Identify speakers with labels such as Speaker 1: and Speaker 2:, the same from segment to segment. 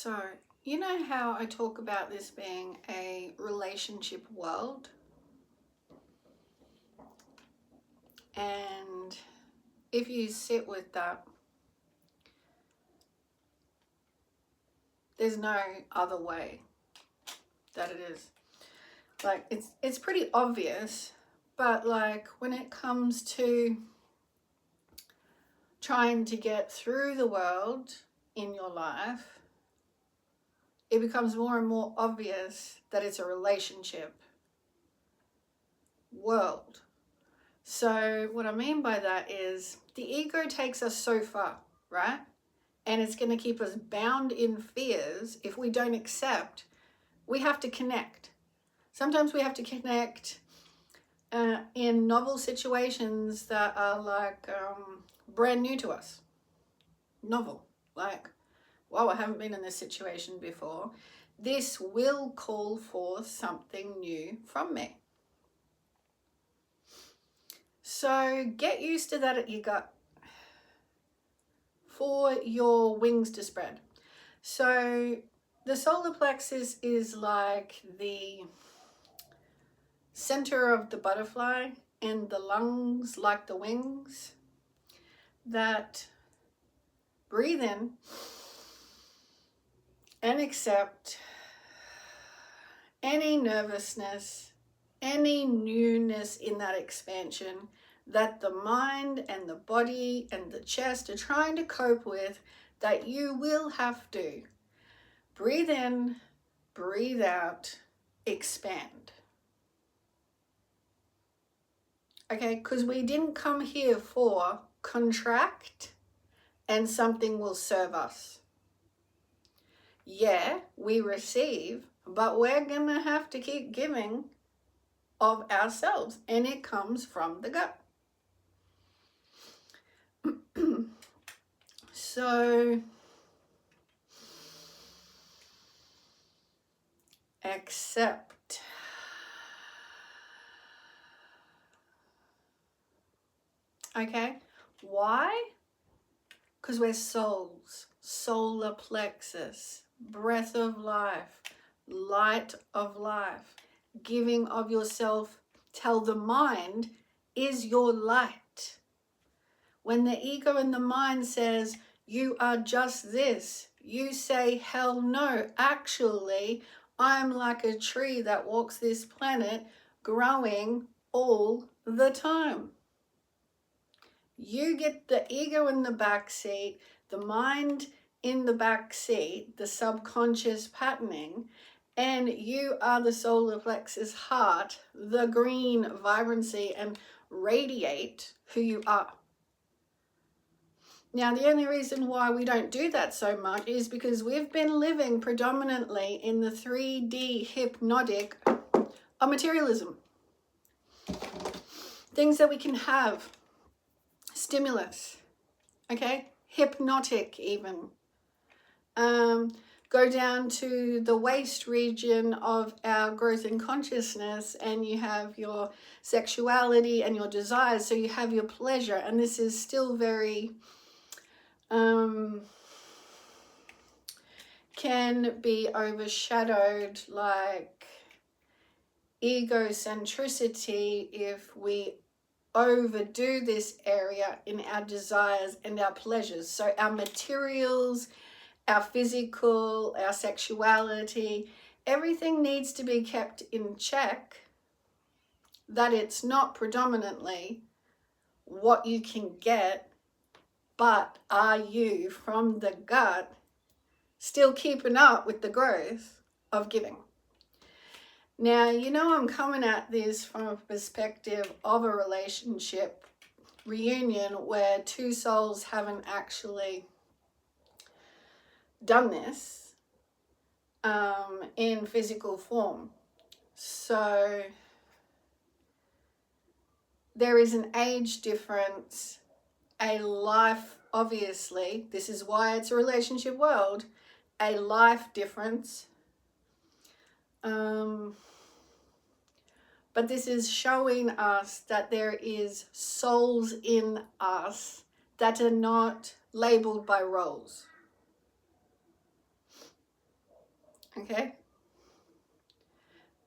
Speaker 1: So, you know how I talk about this being a relationship world? And if you sit with that, there's no other way that it is. Like, it's pretty obvious, but like when it comes to trying to get through the world in your life, it becomes more and more obvious that it's a relationship world. So what I mean by that is the ego takes us so far, right? And it's going to keep us bound in fears if we don't accept. We have to connect. Sometimes we have to connect in novel situations that are like brand new to us. Novel. Like, wow, I haven't been in this situation before. This will call for something new from me. So get used to that at your gut for your wings to spread. So the solar plexus is like the center of the butterfly, and the lungs like the wings that breathe in and accept any nervousness, any newness in that expansion that the mind and the body and the chest are trying to cope with, that you will have to breathe in, breathe out, expand. Okay, because we didn't come here for contract and something will serve us. Yeah, we receive, but we're going to have to keep giving of ourselves, and it comes from the gut. So accept. Okay, why? Because we're souls, solar plexus, breath of life, light of life, giving of yourself. Tell the mind is your light. When the ego and the mind says you are just this, you say hell no. Actually, I'm like a tree that walks this planet growing all the time. You get the ego in the back seat, the mind in the back seat, the subconscious patterning, and you are the solar plexus heart, the green vibrancy, and radiate who you are. Now, the only reason why we don't do that so much is because we've been living predominantly in the 3D hypnotic of materialism. Things that we can have. Stimulus. Okay? Hypnotic even. Go down to the waist region of our growth in consciousness, and you have your sexuality and your desires. So you have your pleasure, and this is still very can be overshadowed like egocentricity if we overdo this area in our desires and our pleasures. So our materials, our physical, our sexuality, everything needs to be kept in check, that it's not predominantly what you can get, but are you from the gut still keeping up with the growth of giving? Now, you know, I'm coming at this from a perspective of a relationship reunion where two souls haven't actually done this in physical form. So there is an age difference, a life, obviously, this is why it's a relationship world, a life difference. But this is showing us that there is souls in us that are not labeled by roles. Okay?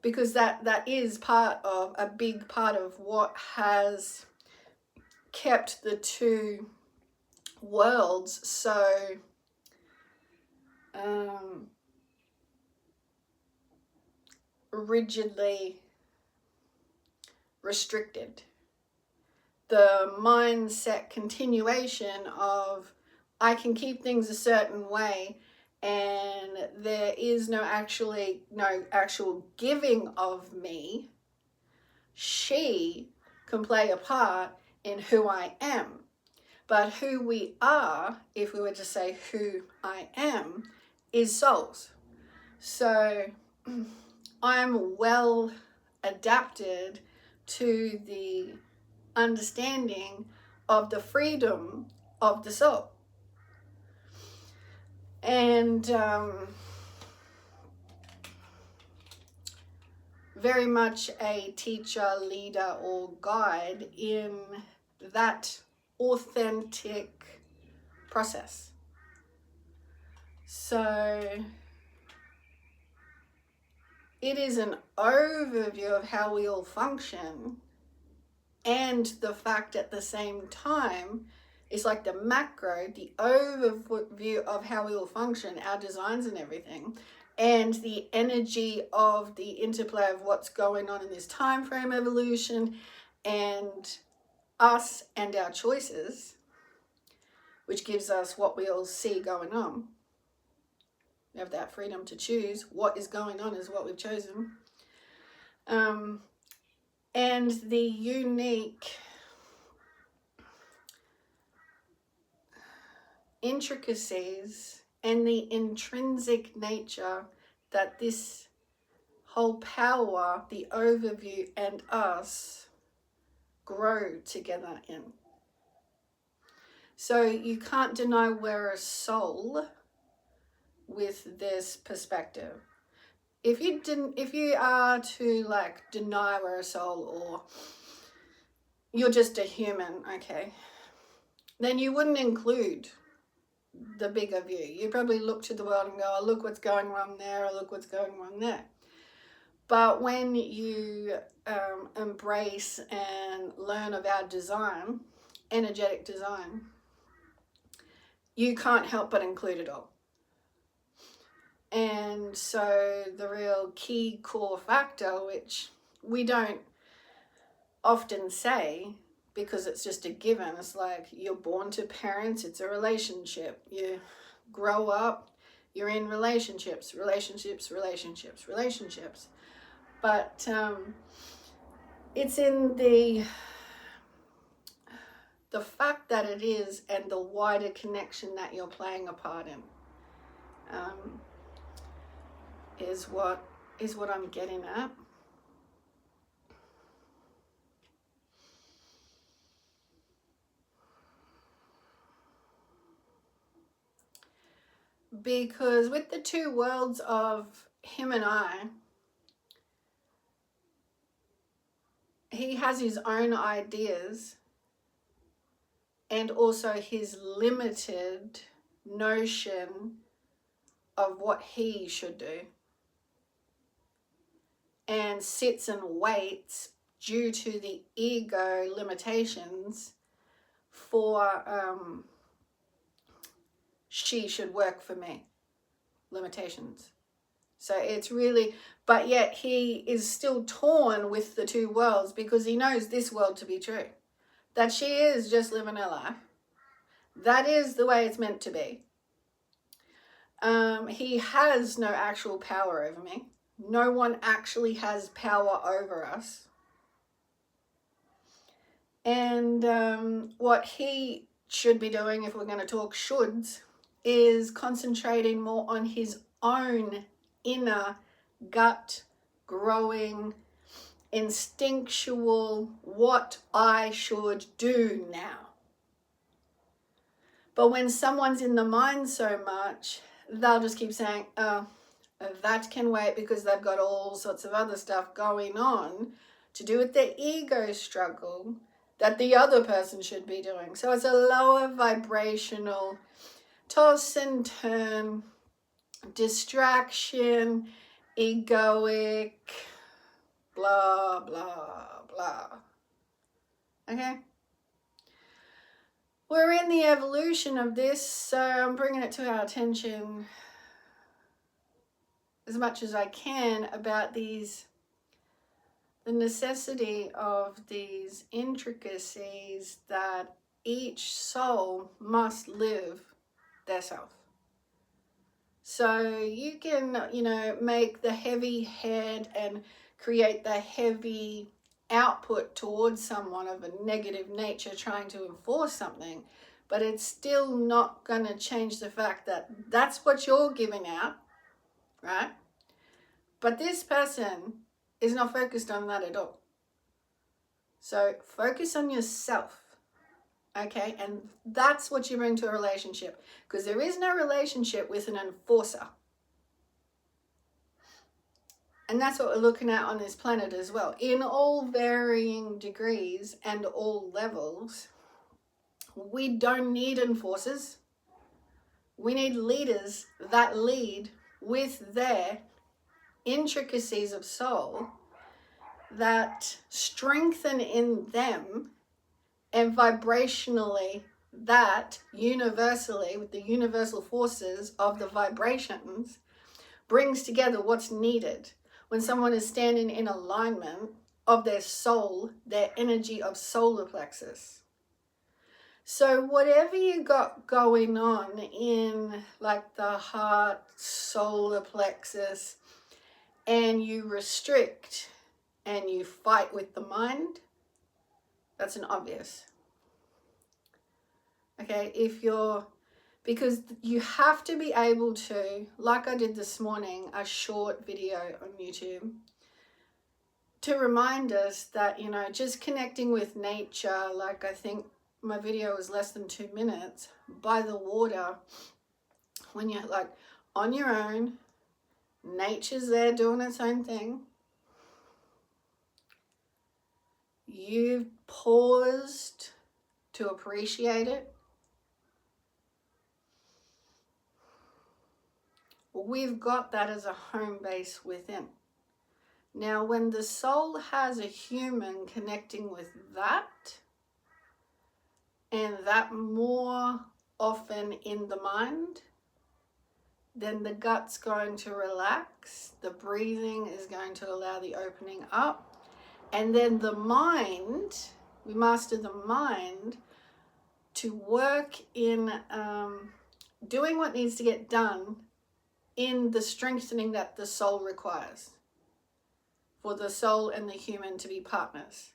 Speaker 1: Because that is a big part of what has kept the two worlds so rigidly restricted. The mindset continuation of I can keep things a certain way and there is no actual giving of me. She can play a part in who I am. But who we are, if we were to say who I am, is souls. So I'm well adapted to the understanding of the freedom of the soul. And very much a teacher, leader, or guide in that authentic process. So it is an overview of how we all function, and the fact at the same time is like the macro, the overview of how we all function, our designs and everything, and the energy of the interplay of what's going on in this time frame evolution and us and our choices, which gives us what we all see going on. We have that freedom to choose. What is going on is what we've chosen. And the unique intricacies and the intrinsic nature that this whole power, the overview, and us grow together in. So you can't deny we're a soul with this perspective. If you are to like deny we're a soul, or you're just a human, okay, then you wouldn't include the bigger view. You probably look to the world and go, oh, look what's going wrong there, or look what's going wrong there. But when you embrace and learn about design, energetic design, you can't help but include it all. And so the real key core factor, which we don't often say because it's just a given, it's like you're born to parents, it's a relationship. You grow up, you're in relationships. But it's in the fact that it is, and the wider connection that you're playing a part in, is what I'm getting at. Because with the two worlds of him and I, he has his own ideas and also his limited notion of what he should do, and sits and waits due to the ego limitations for she should work for me limitations. So it's really, but yet he is still torn with the two worlds because he knows this world to be true, that she is just living her life. That is the way it's meant to be. He has no actual power over me. No one actually has power over us. And what he should be doing, if we're going to talk shoulds, is concentrating more on his own inner gut growing, instinctual, what I should do now. But when someone's in the mind so much, they'll just keep saying, oh, that can wait, because they've got all sorts of other stuff going on to do with their ego struggle that the other person should be doing. So it's a lower vibrational toss and turn distraction, egoic, blah, blah, blah. Okay? We're in the evolution of this, so I'm bringing it to our attention as much as I can about the necessity of these intricacies that each soul must live their self. So you can, make the heavy head and create the heavy output towards someone of a negative nature trying to enforce something, but it's still not going to change the fact that that's what you're giving out, right? But this person is not focused on that at all. So focus on yourself, okay? And that's what you bring to a relationship, because there is no relationship with an enforcer. And that's what we're looking at on this planet as well. In all varying degrees and all levels, we don't need enforcers. We need leaders that lead with their intricacies of soul that strengthen in them, and vibrationally that universally, with the universal forces of the vibrations, brings together what's needed when someone is standing in alignment of their soul, their energy of solar plexus. So whatever you got going on in like the heart, solar plexus, and you restrict and you fight with the mind, that's an obvious. Okay, because you have to be able to, like I did this morning, a short video on YouTube, to remind us that, just connecting with nature, like I think my video was less than 2 minutes, by the water, when you're like on your own, nature's there doing its own thing, you've paused to appreciate it. We've got that as a home base within. Now, when the soul has a human connecting with that, and that more often in the mind, then the gut's going to relax, the breathing is going to allow the opening up, and then the mind, we master the mind to work in doing what needs to get done in the strengthening that the soul requires for the soul and the human to be partners.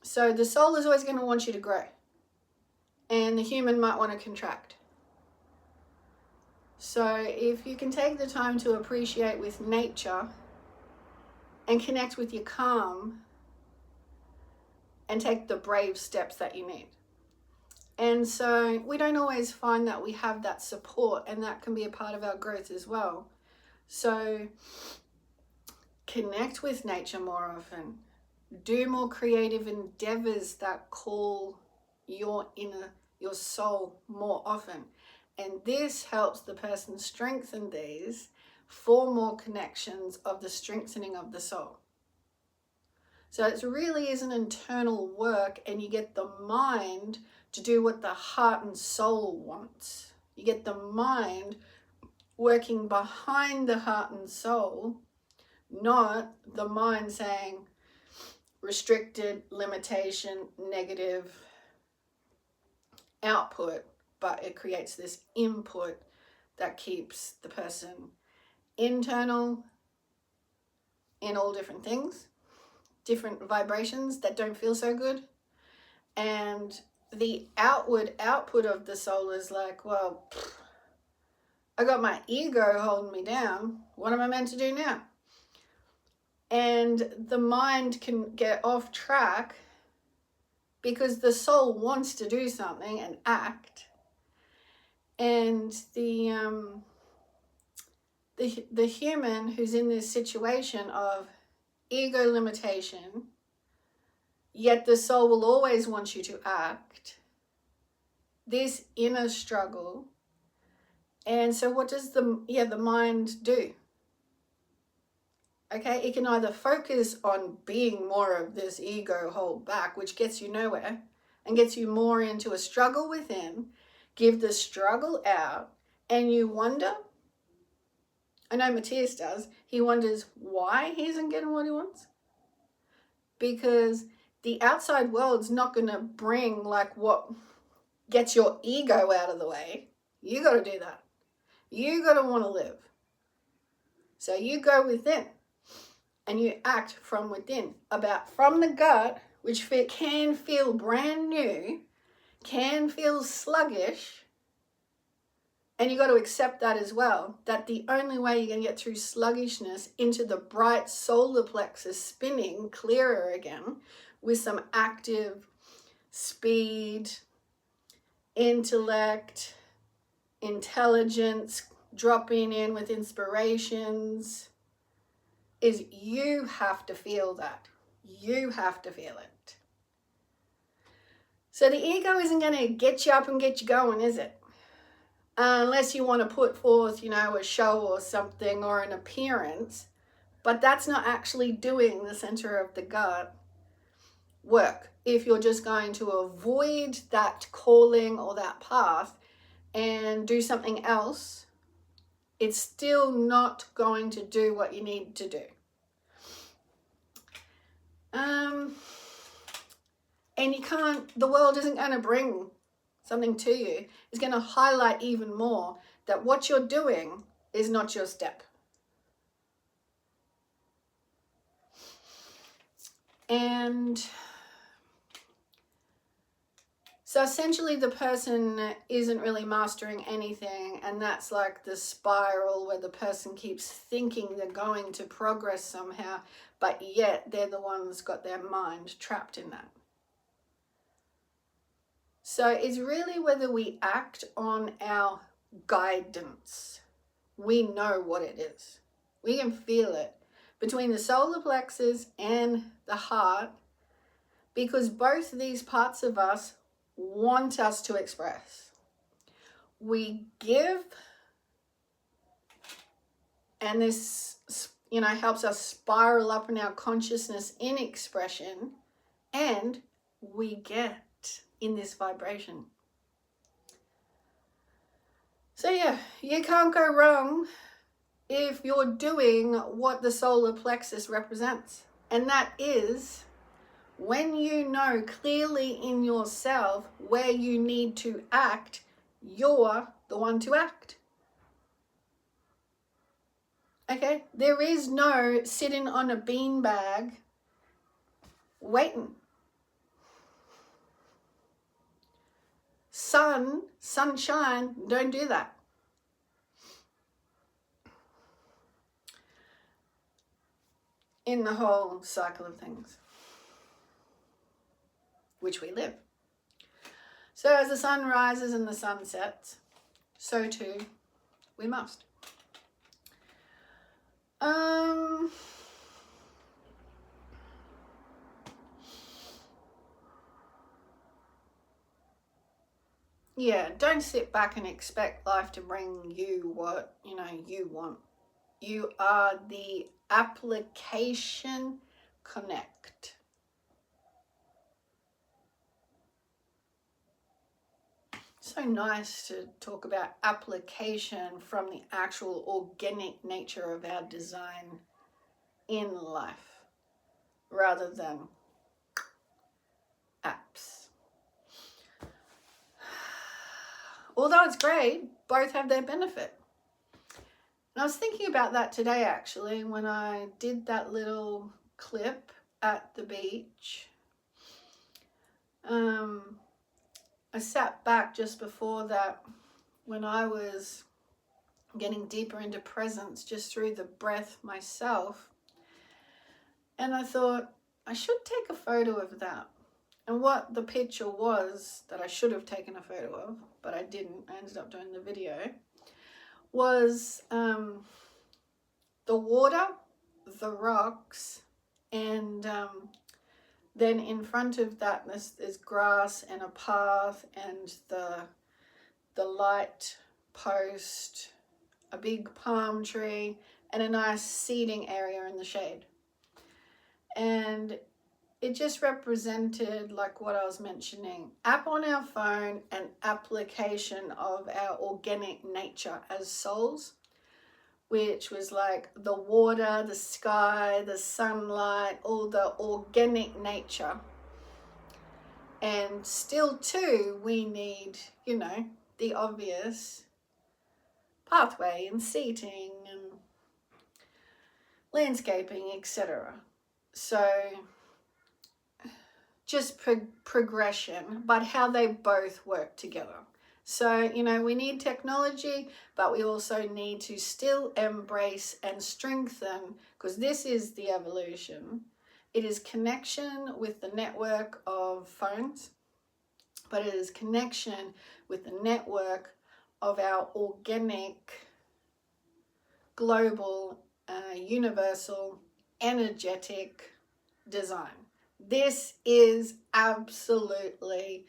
Speaker 1: So the soul is always going to want you to grow, and the human might want to contract. So if you can take the time to appreciate with nature and connect with your calm and take the brave steps that you need. And so we don't always find that we have that support, and that can be a part of our growth as well. So connect with nature more often. Do more creative endeavors that call your soul more often. And this helps the person strengthen these for more connections of the strengthening of the soul. So it really is an internal work, and you get the mind to do what the heart and soul wants. You get the mind working behind the heart and soul, not the mind saying restricted, limitation, negative output, but it creates this input that keeps the person internal in all different things, different vibrations that don't feel so good, and the outward output of the soul is like, well, I got my ego holding me down. What am I meant to do now? And the mind can get off track because the soul wants to do something and act. And the human who's in this situation of ego limitation, yet the soul will always want you to act, this inner struggle And so what does the mind do? Okay, it can either focus on being more of this ego hold back, which gets you nowhere and gets you more into a struggle within, give the struggle out, and you wonder. I know Matthias does. He wonders why he isn't getting what he wants. Because the outside world's not going to bring like what gets your ego out of the way. You got to do that. You got to want to live. So you go within and you act from within, from the gut, which can feel brand new, can feel sluggish. And you got to accept that as well, that the only way you're going to get through sluggishness into the bright solar plexus spinning clearer again with some active speed, intellect, intelligence, dropping in with inspirations, is you have to feel that. You have to feel it. So the ego isn't going to get you up and get you going, is it? Unless you want to put forth, a show or something or an appearance. But that's not actually doing the center of the gut work. If you're just going to avoid that calling or that path and do something else, it's still not going to do what you need to do. And the world isn't going to bring something to you. It's going to highlight even more that what you're doing is not your step. And so essentially the person isn't really mastering anything, and that's like the spiral where the person keeps thinking they're going to progress somehow, but yet they're the ones that's got their mind trapped in that. So it's really whether we act on our guidance. We know what it is. We can feel it between the solar plexus and the heart, because both of these parts of us want us to express. We give, and this, helps us spiral up in our consciousness in expression, and we get in this vibration. So yeah, you can't go wrong if you're doing what the solar plexus represents. And that is when you know clearly in yourself where you need to act, you're the one to act. Okay? There is no sitting on a beanbag waiting. Sunshine, don't do that. In the whole cycle of things, which we live. So as the sun rises and the sun sets, so too we must. Yeah, don't sit back and expect life to bring you what, you want. You are the application. Connect. So nice to talk about application from the actual organic nature of our design in life rather than apps. Although it's great, both have their benefit. And I was thinking about that today, actually, when I did that little clip at the beach. I sat back just before that when I was getting deeper into presence just through the breath myself. And I thought, I should take a photo of that. And what the picture was that I should have taken a photo of, but I didn't, I ended up doing the video, was the water, the rocks, and then in front of that there's grass and a path and the light post, a big palm tree, and a nice seating area in the shade. And it just represented, like what I was mentioning, app on our phone and application of our organic nature as souls, which was like the water, the sky, the sunlight, all the organic nature. And still too, we need, you know, the obvious pathway and seating and landscaping, etc. So just progression, but how they both work together. So, you know, we need technology, but we also need to still embrace and strengthen, because this is the evolution. It is connection with the network of phones, but it is connection with the network of our organic, global, universal, energetic design. This is absolutely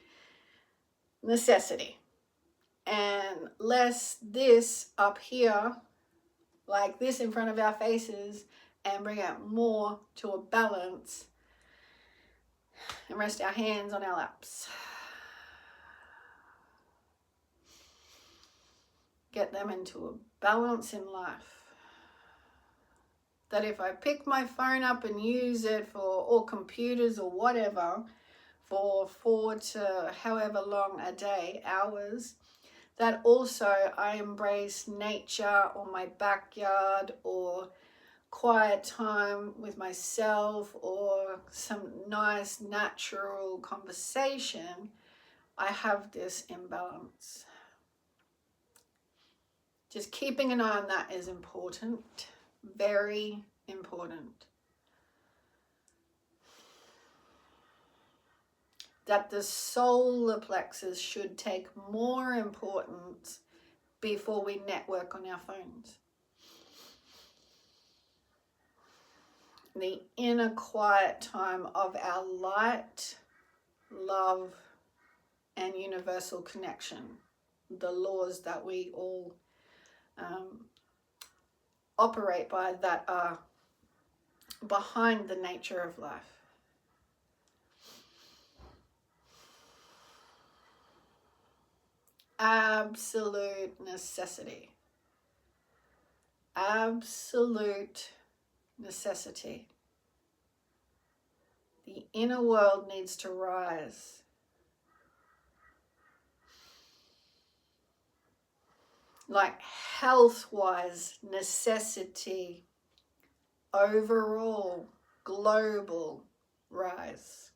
Speaker 1: necessity. And less this up here, like this in front of our faces, and bring it more to a balance and rest our hands on our laps. Get them into a balance in life. That if I pick my phone up and use it for, or computers or whatever, for 4 to however long a day, hours, that also I embrace nature or my backyard or quiet time with myself or some nice natural conversation. I have this imbalance. Just keeping an eye on that is important. Very important. That the solar plexus should take more importance before we network on our phones. The inner quiet time of our light, love, and universal connection. The laws that we all operate by, that are behind the nature of life. Absolute necessity. Absolute necessity. The inner world needs to rise. Like health-wise necessity, overall global rise.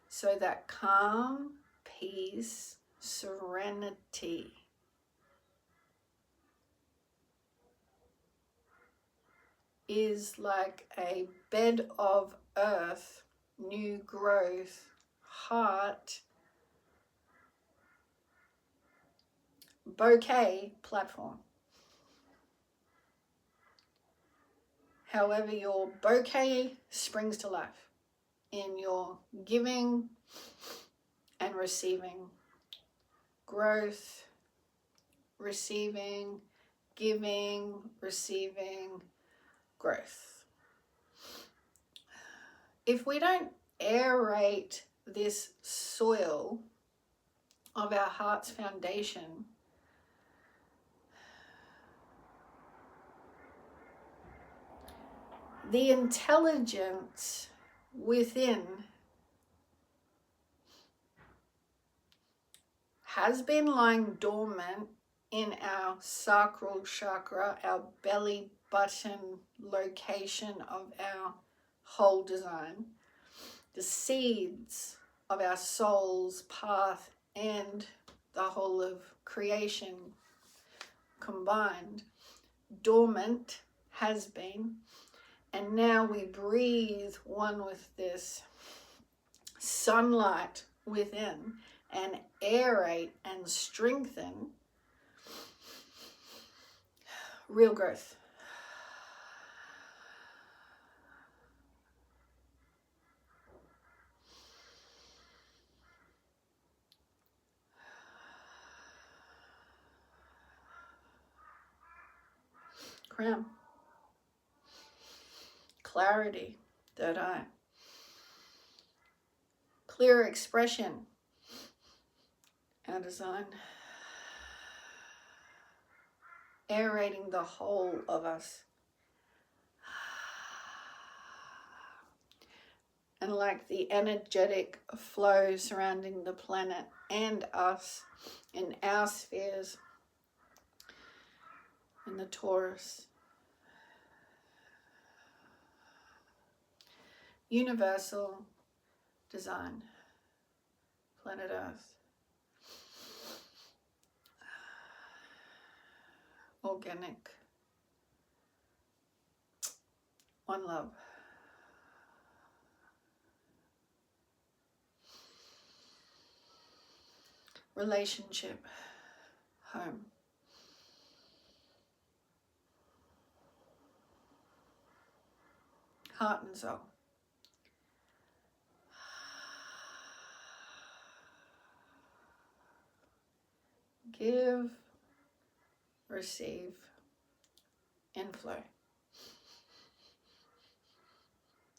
Speaker 1: So that calm, peace, serenity is like a bed of earth, new growth, heart, bouquet platform. However, your bouquet springs to life in your giving and receiving. Growth, receiving, giving, receiving, growth. If we don't aerate this soil of our heart's foundation, the intelligence within has been lying dormant in our sacral chakra, our belly button location of our whole design, the seeds of our soul's path and the whole of creation combined. Dormant has been, and now we breathe one with this sunlight within and aerate and strengthen real growth. crown. Clarity, third eye. Clear expression, our design. Aerating the whole of us. And like the energetic flow surrounding the planet and us in our spheres, in the Taurus. Universal design, planet Earth. Organic. One love. Relationship. Home. Heart and soul. Give, receive, and flow.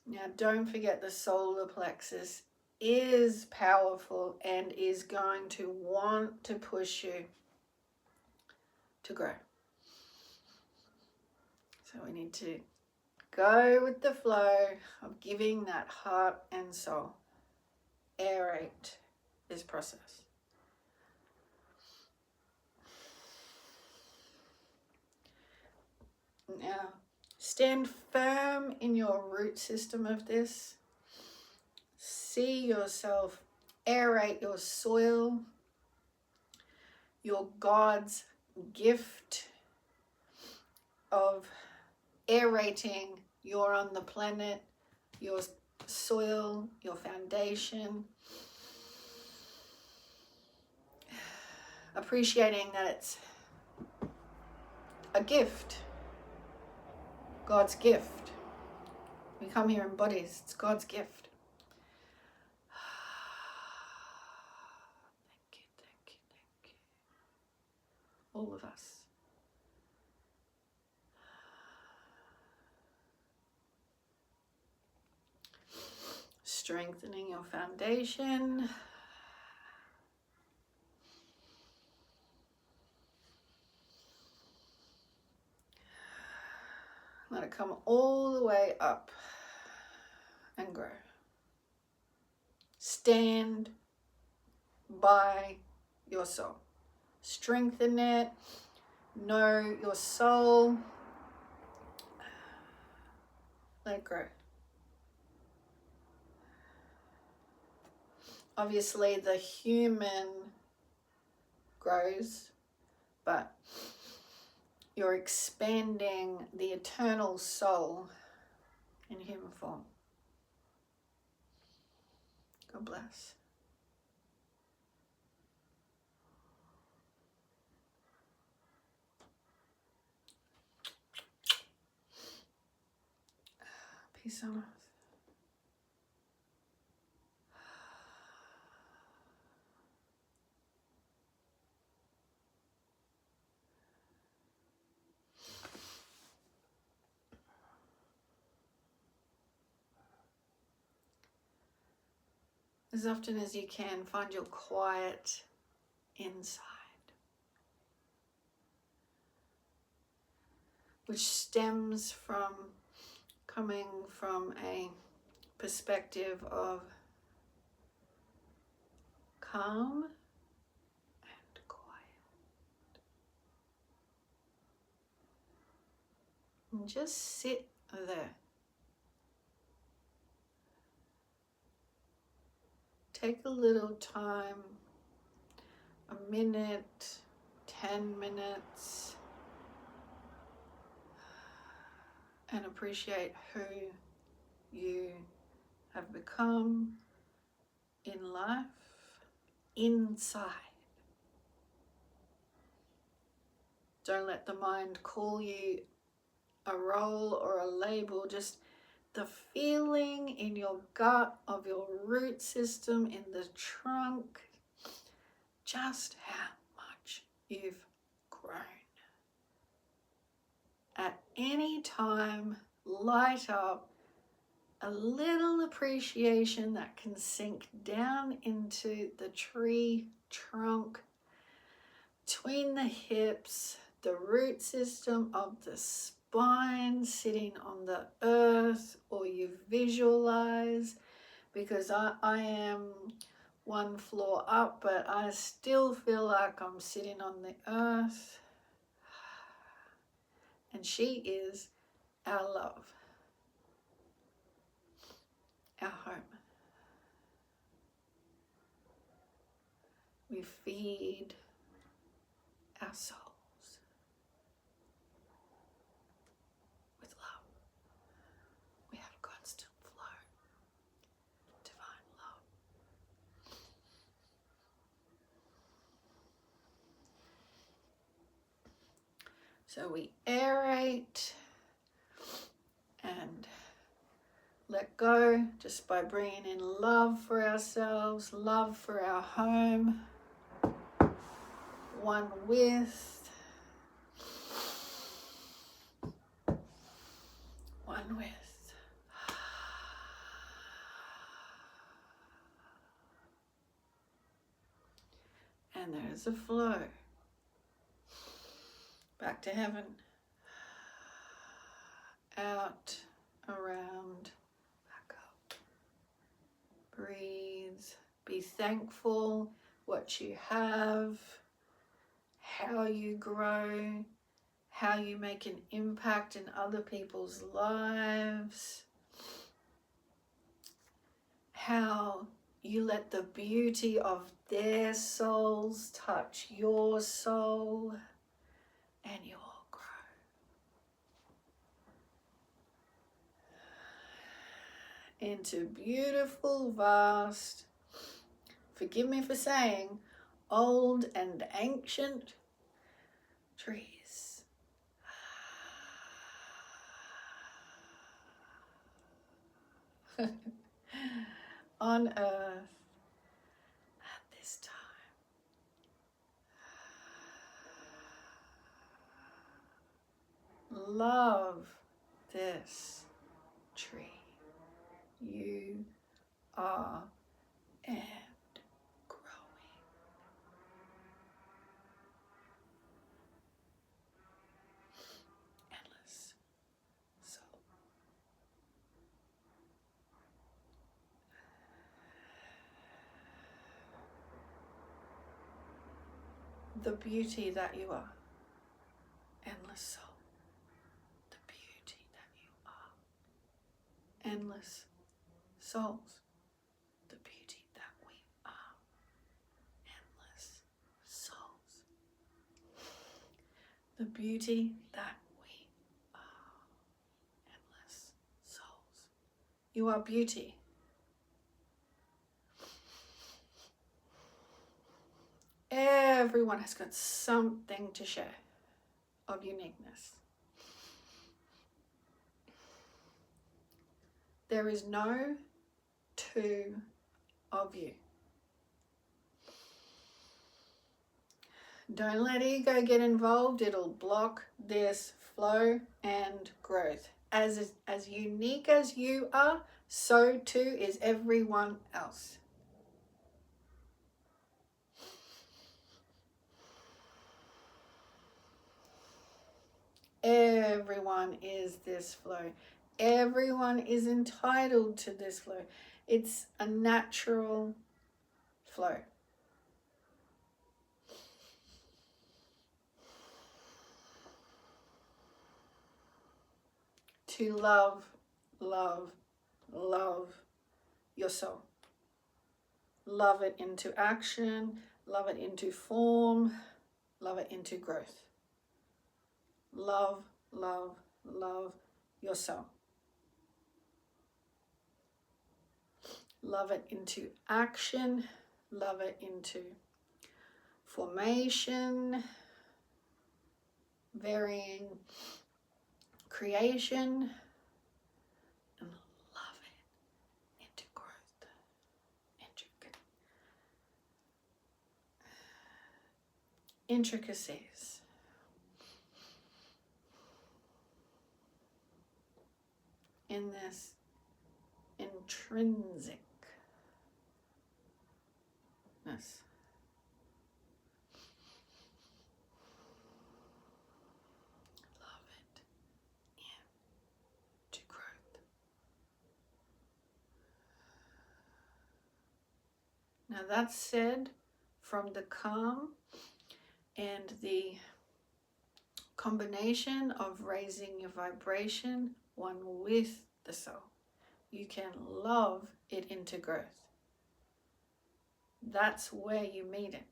Speaker 1: Now don't forget the solar plexus is powerful and is going to want to push you to grow. So we need to go with the flow of giving that heart and soul. Aerate this process. Now, stand firm in your root system of this. See yourself aerate your soil, your God's gift of aerating you're on the planet, your soil, your foundation. Appreciating that it's a gift. God's gift. We come here in bodies. It's God's gift. Thank you, thank you, thank you. All of us. Strengthening your foundation. Let it come all the way up and grow. Stand by your soul. Strengthen it. Know your soul. Let it grow. Obviously, the human grows, but you're expanding the eternal soul in human form. God bless. Peace on earth. As often as you can, find your quiet inside, which stems from coming from a perspective of calm and quiet. And just sit there. Take a little time, a minute, 10 minutes, and appreciate who you have become in life, inside. Don't let the mind call you a role or a label, just the feeling in your gut of your root system, in the trunk, just how much you've grown. at any time light up a little appreciation that can sink down into the tree trunk, between the hips, the root system of the spine, sitting on the earth, or you visualize, because I am one floor up, but I still feel like I'm sitting on the earth. And she is our love, our home. We feed our souls with love. We have constant flow, divine love. So we aerate and let go just by bringing in love for ourselves, love for our home, one with, one with. And there's a flow back to heaven, out, around, back up. Breathe, be thankful what you have, how you grow, how you make an impact in other people's lives, how you let the beauty of their souls touch your soul, and you all grow. Into beautiful, vast, forgive me for saying, old and ancient trees. On earth at this time. Love this tree. You are and growing. Endless soul. The beauty that you are. Endless soul. The beauty that you are. Endless souls. The beauty that we are. Endless souls. The beauty that we are. Endless souls. You are beauty. Everyone has got something to share of uniqueness. There is no two of you. Don't let ego get involved. It'll block this flow and growth. As unique as you are, so too is everyone else. Everyone is this flow. Everyone is entitled to this flow. It's a natural flow. To love, love, love your soul. Love it into action, love it into form, love it into growth. Love, love, love your soul. Love it into action, love it into formation, varying creation, and love it into growth, intricacies. intrinsicness. Intrinsicness. Love it into growth. Now that's said from the calm and the combination of raising your vibration one with the soul. You can love it into growth. That's where you meet it.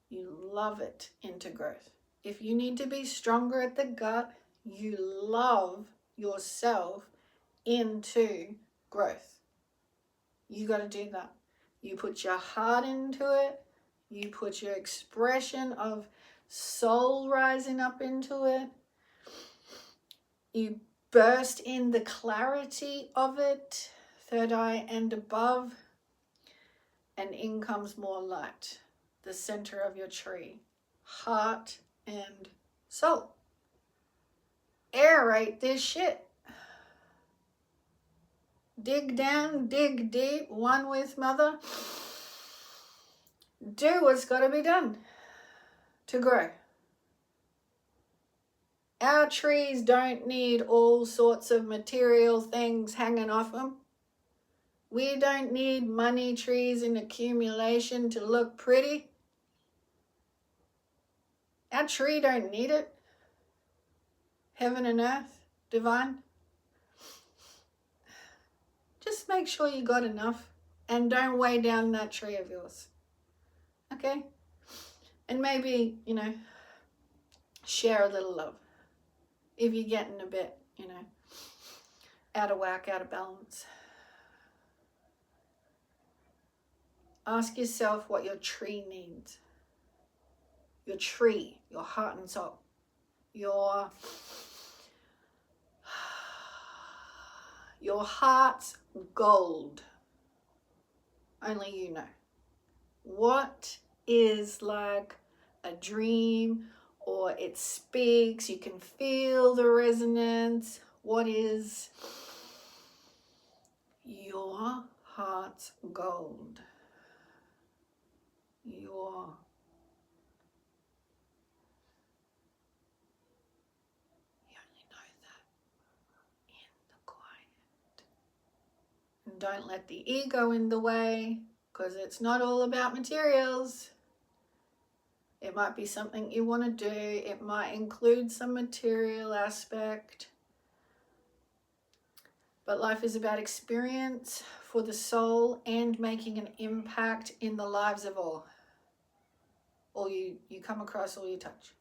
Speaker 1: You love it into growth. If you need to be stronger at the gut, you love yourself into growth. You got to do that. You put your heart into it. You put your expression of soul rising up into it. You burst in the clarity of it, third eye and above, and in comes more light, the center of your tree, heart and soul. Aerate this shit. Dig down, dig deep, one with Mother. Do what's got to be done to grow. Our trees don't need all sorts of material things hanging off them. We don't need money trees in accumulation to look pretty. Our tree don't need it. Heaven and earth, divine. Just make sure you got enough and don't weigh down that tree of yours. Okay? And maybe, share a little love. If you're getting a bit, out of whack, out of balance. Ask yourself what your tree needs. Your tree, your heart and soul. Your heart's gold. Only you know. What is like a dream, or it speaks, you can feel the resonance. What is your heart's gold? You only know that in the quiet. And don't let the ego in the way, because it's not all about materials. It might be something you want to do. It might include some material aspect. But life is about experience for the soul and making an impact in the lives of all you come across, all you touch.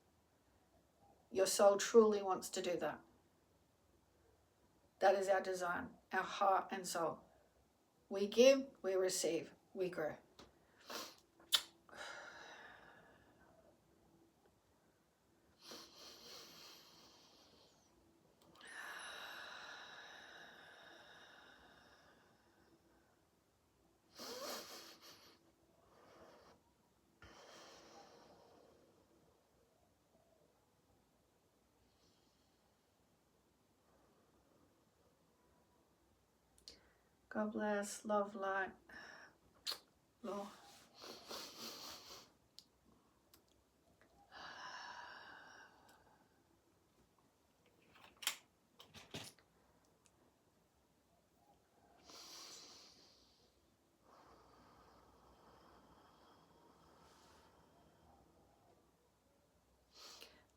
Speaker 1: Your soul truly wants to do that. That is our design, our heart and soul. We give, we receive, we grow. God bless, love, light, Lord.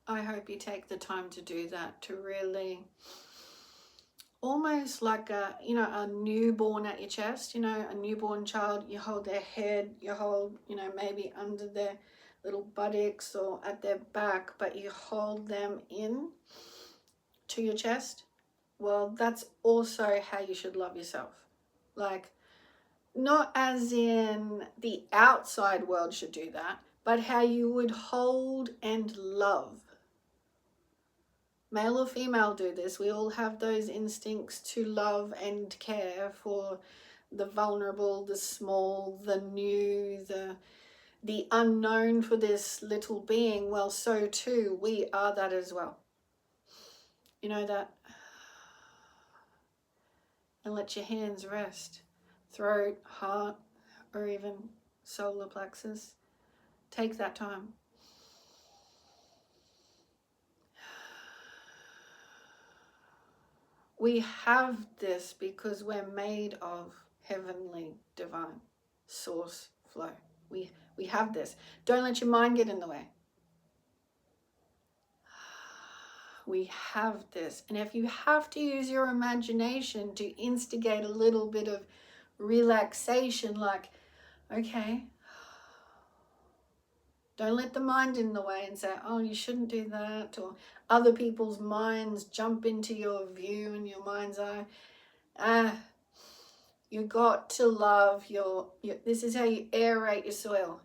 Speaker 1: I hope you take the time to do that, to really, almost like a newborn at your chest, a newborn child, you hold their head, you hold, maybe under their little buttocks or at their back, but you hold them in to your chest. Well, that's also how you should love yourself. Like, not as in the outside world should do that, but how you would hold and love. Male or female do this. We all have those instincts to love and care for the vulnerable, the small, the new, the unknown for this little being. Well, so too, we are that as well. You know that and let your hands rest. Throat, heart, or even solar plexus. Take that time. We have this because we're made of heavenly, divine source flow. We have this. Don't let your mind get in the way. We have this. And if you have to use your imagination to instigate a little bit of relaxation, like, okay, don't let the mind in the way and say, oh, you shouldn't do that, or other people's minds jump into your view and your mind's eye. You got to love your, this is how you aerate your soil.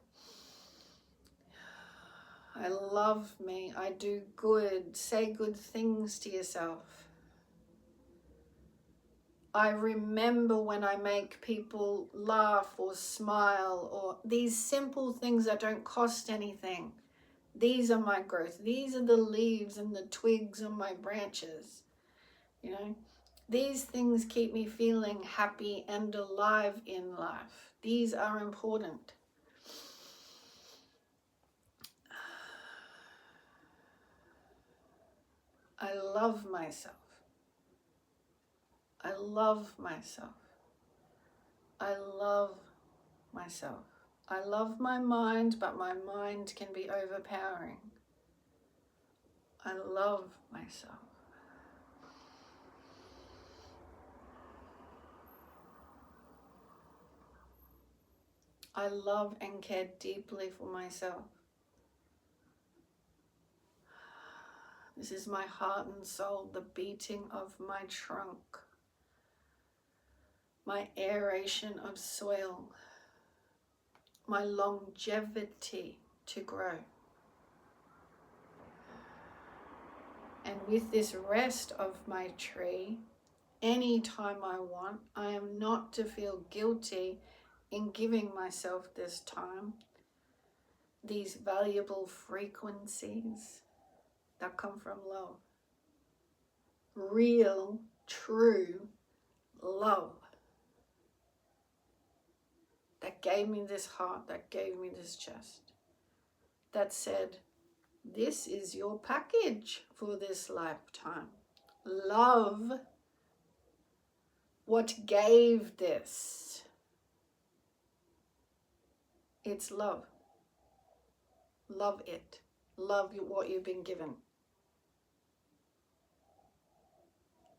Speaker 1: I love me. I do good. Say good things to yourself. I remember when I make people laugh or smile, or these simple things that don't cost anything. These are my growth. These are the leaves and the twigs on my branches. You know, these things keep me feeling happy and alive in life. These are important. I love myself. I love myself. I love myself. I love my mind, but my mind can be overpowering. I love myself. I love and care deeply for myself. This is my heart and soul, the beating of my trunk, my aeration of soil, my longevity to grow. And with this rest of my tree, anytime I want, I am not to feel guilty in giving myself this time, these valuable frequencies that come from love. Real, true love that gave me this heart, that gave me this chest, that said, this is your package for this lifetime. Love what gave this. It's love. Love it. Love what you've been given.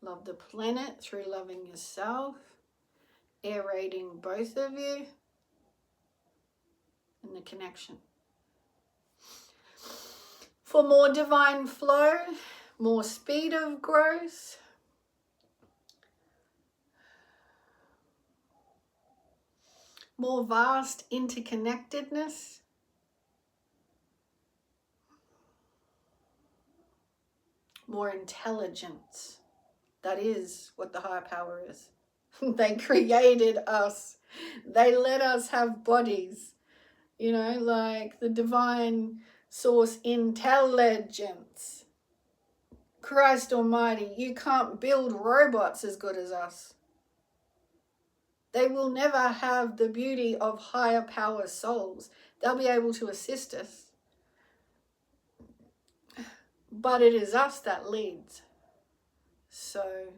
Speaker 1: Love the planet through loving yourself, aerating both of you, and the connection. For more divine flow, more speed of growth, more vast interconnectedness, more intelligence. That is what the higher power is. They created us. They let us have bodies. You know, like the divine source intelligence. Christ Almighty, you can't build robots as good as us. They will never have the beauty of higher power souls. They'll be able to assist us. But it is us that leads. So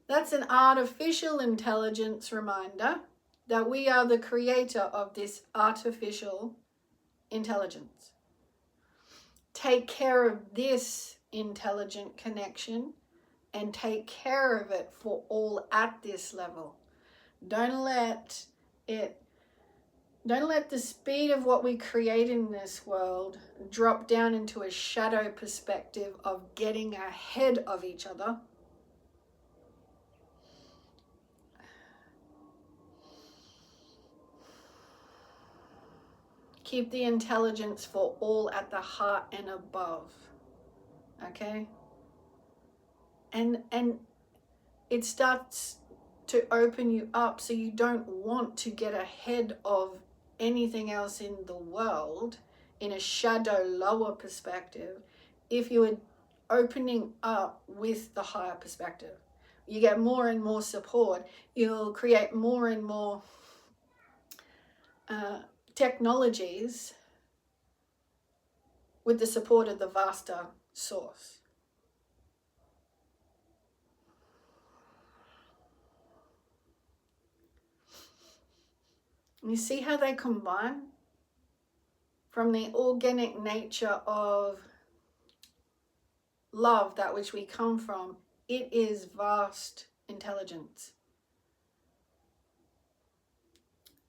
Speaker 1: that's an artificial intelligence reminder that we are the creator of this artificial intelligence. Take care of this intelligent connection and take care of it for all at this level. Don't let the speed of what we create in this world drop down into a shadow perspective of getting ahead of each other. Keep the intelligence for all at the heart and above. Okay? And it starts to open you up so you don't want to get ahead of anything else in the world in a shadow lower perspective if you are opening up with the higher perspective, you get more and more support, you'll create more and more technologies with the support of the vaster source. You see how they combine? From the organic nature of love, that which we come from, it is vast intelligence.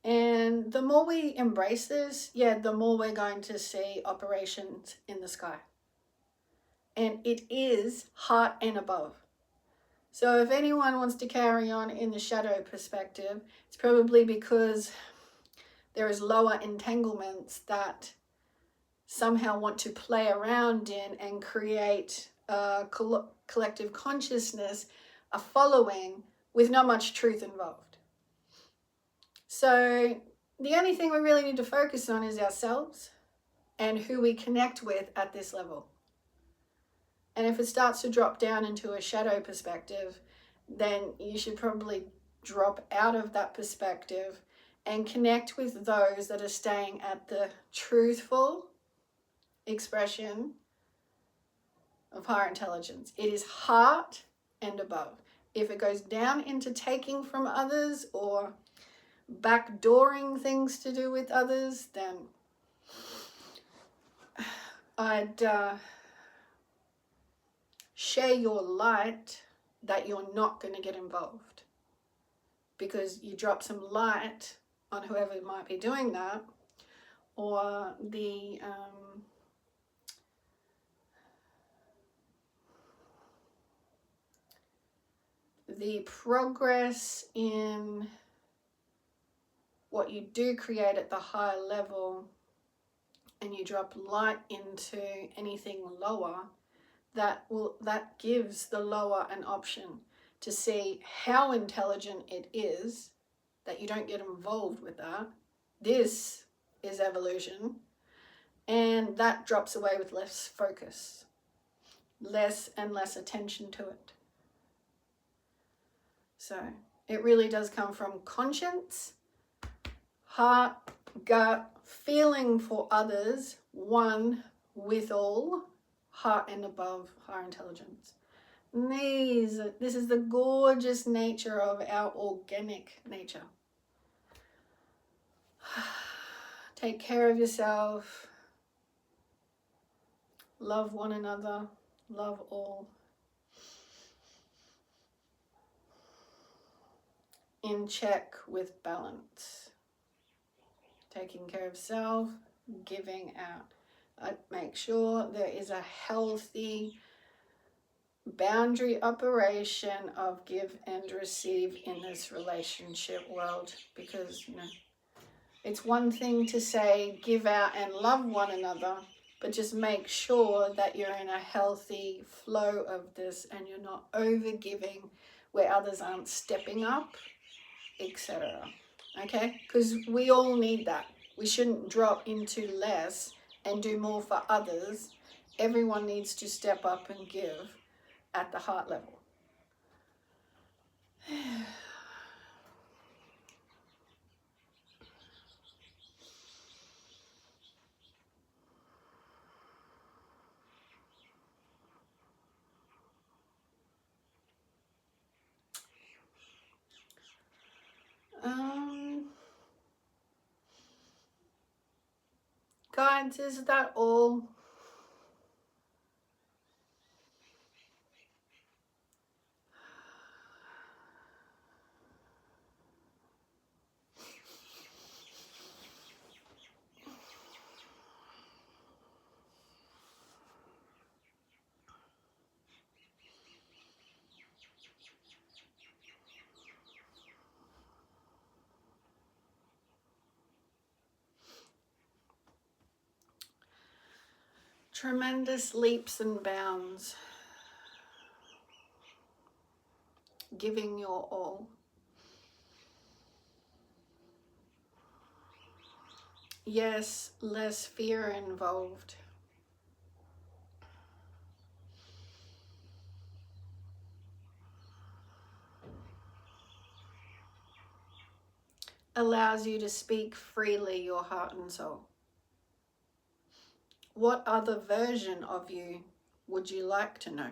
Speaker 1: And the more we embrace this, the more we're going to see operations in the sky. And it is heart and above. So if anyone wants to carry on in the shadow perspective, it's probably because there is lower entanglements that somehow want to play around in and create a collective consciousness, a following with not much truth involved. So the only thing we really need to focus on is ourselves and who we connect with at this level. And if it starts to drop down into a shadow perspective, then you should probably drop out of that perspective and connect with those that are staying at the truthful expression of higher intelligence. It is heart and above. If it goes down into taking from others or backdooring things to do with others, then I'd share your light that you're not going to get involved, because you drop some light on whoever might be doing that, or the progress in what you do create at the higher level, and you drop light into anything lower, that gives the lower an option to see how intelligent it is, that you don't get involved with that. This is evolution, and that drops away with less focus, less and less attention to it. So it really does come from conscience, heart, gut, feeling for others, one with all, heart and above, higher intelligence. This is the gorgeous nature of our organic nature. Take care of yourself. Love one another. Love all. In check with balance. Taking care of self, giving out. Make sure there is a healthy boundary operation of give and receive in this relationship world, because it's one thing to say give out and love one another, but just make sure that you're in a healthy flow of this and you're not over giving where others aren't stepping up, etc. Okay, because we all need that. We shouldn't drop into less and do more for others. Everyone needs to step up and give at the heart level. Guides, is that all? Tremendous leaps and bounds. Giving your all. Yes, less fear involved. allows you to speak freely your heart and soul. What other version of you would you like to know?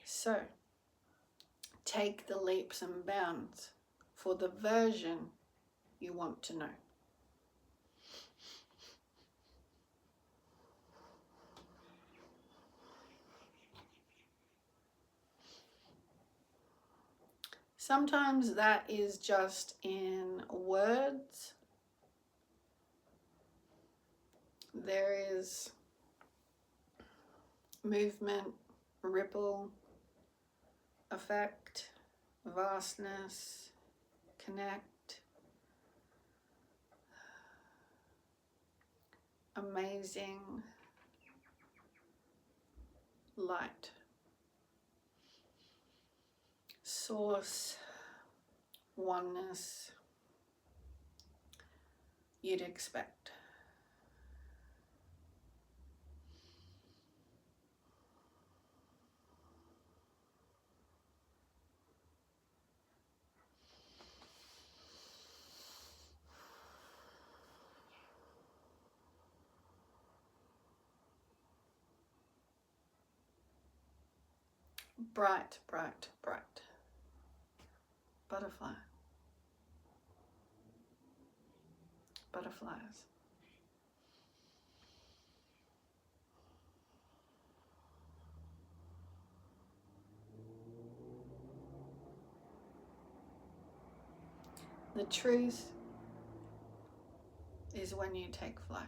Speaker 1: So, take the leaps and bounds for the version you want to know. Sometimes that is just in words. There is movement, ripple, effect, vastness, connect, amazing, light, source, oneness, you'd expect. Bright, bright, bright. Butterfly. Butterflies. The truth is when you take flight.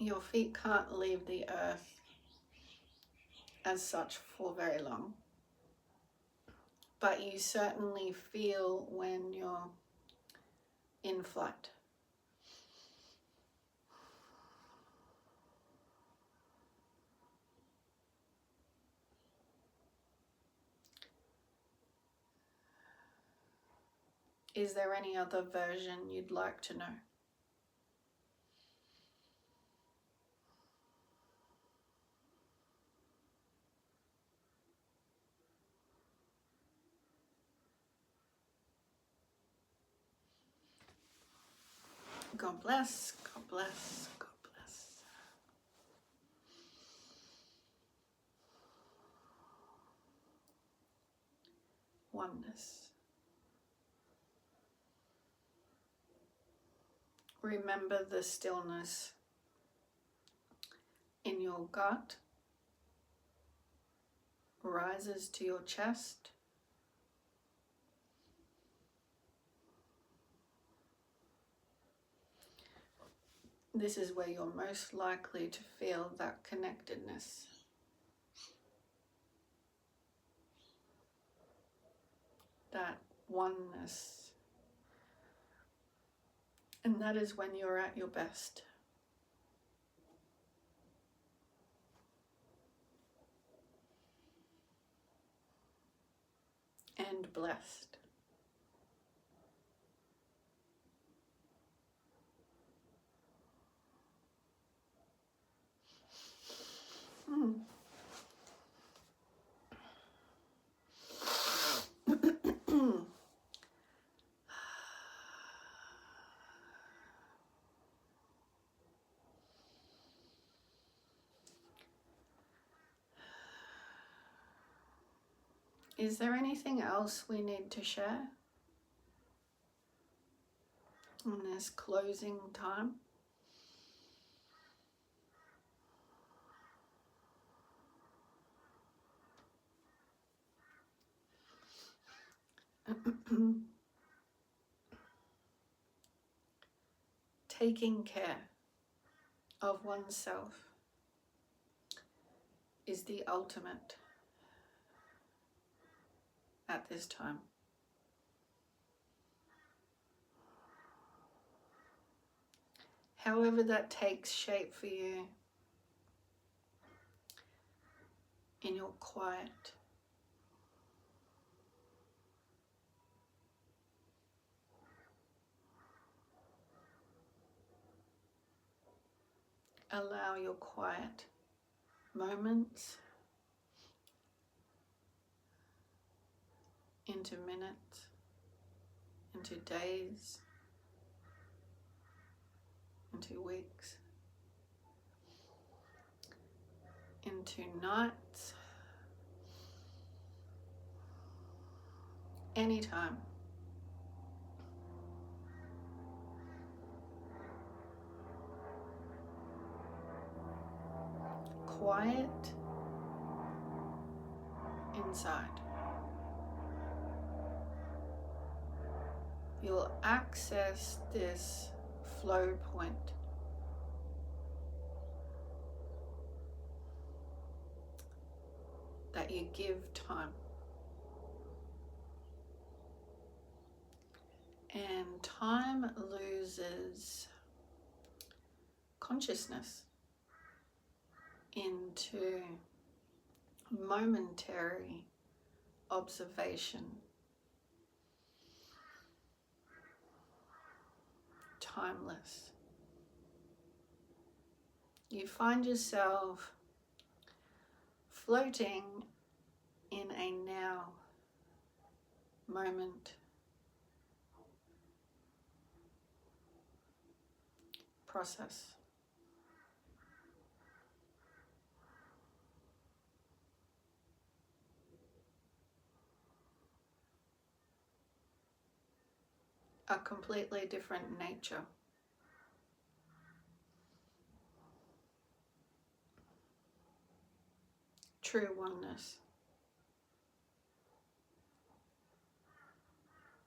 Speaker 1: Your feet can't leave the earth as such for very long, but you certainly feel when you're in flight. Is there any other version you'd like to know? God bless, God bless, God bless. Oneness. Remember the stillness in your gut, rises to your chest. This is where you're most likely to feel that connectedness. That oneness. And that is when you're at your best. And blessed. Is there anything else we need to share in this closing time? Taking care of oneself is the ultimate at this time. However that takes shape for you in your quiet. Allow your quiet moments into minutes, into days, into weeks, into nights, anytime. Quiet inside. You'll access this flow point that you give time. And time loses consciousness into momentary observation, timeless. You find yourself floating in a now moment, process. A completely different nature. True oneness.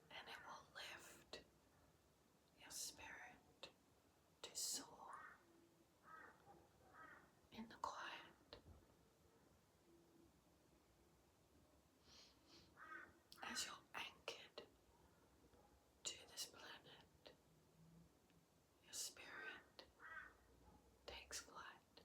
Speaker 1: And it will lift your spirit to soar in the quiet as you're anchored to this planet. Your spirit takes flight.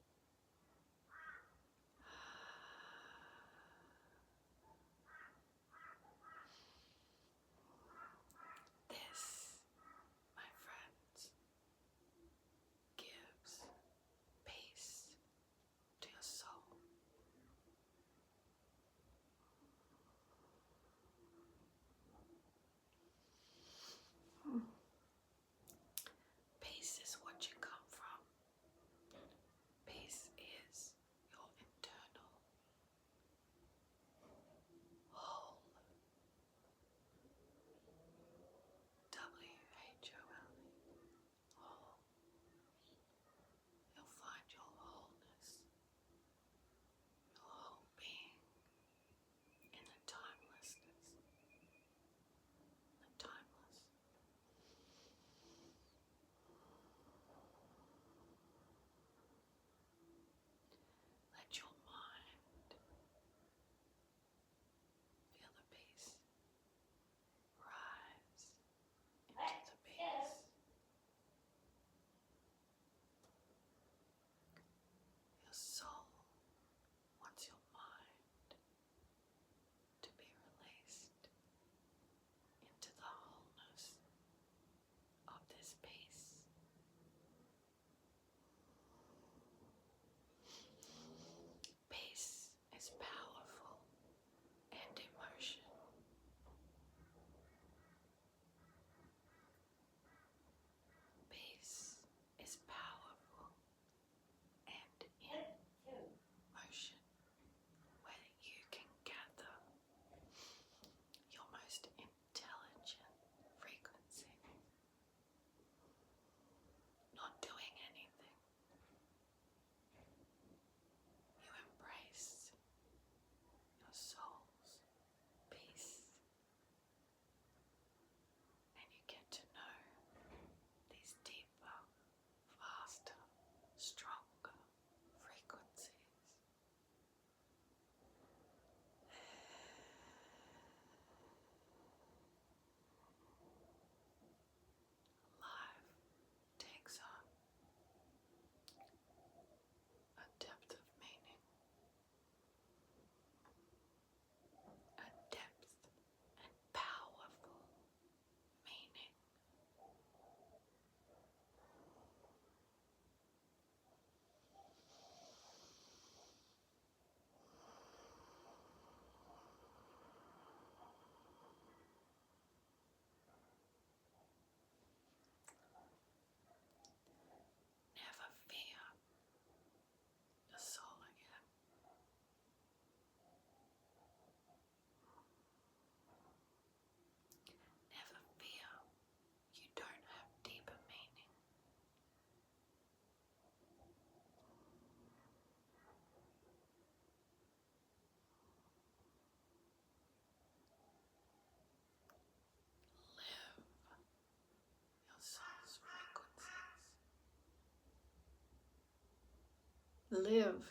Speaker 1: live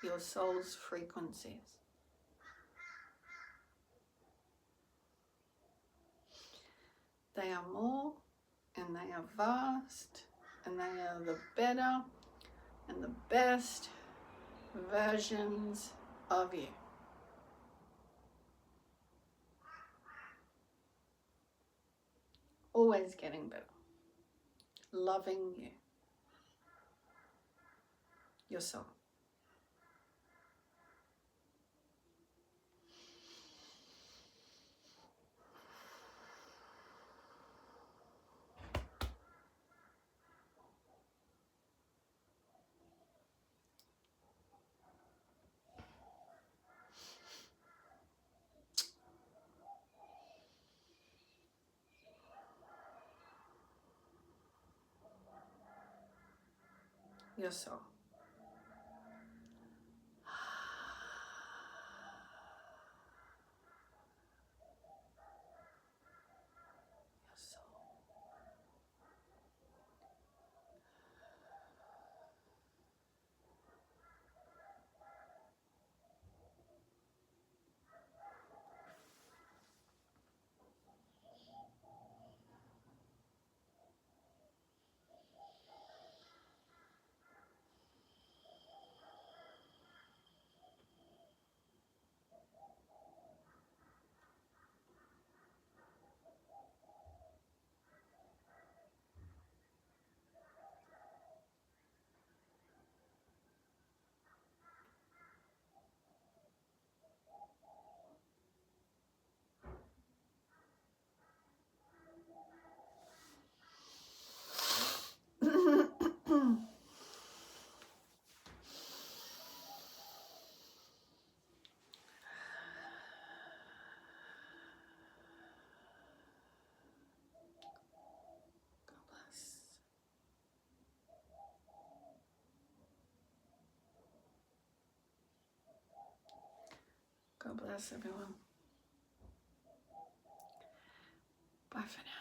Speaker 1: your soul's frequencies. They are more, and they are vast, and they are the better and the best versions of you. Always getting better. Loving you. Your soul. Your soul. Your soul. God bless everyone. Bye for now.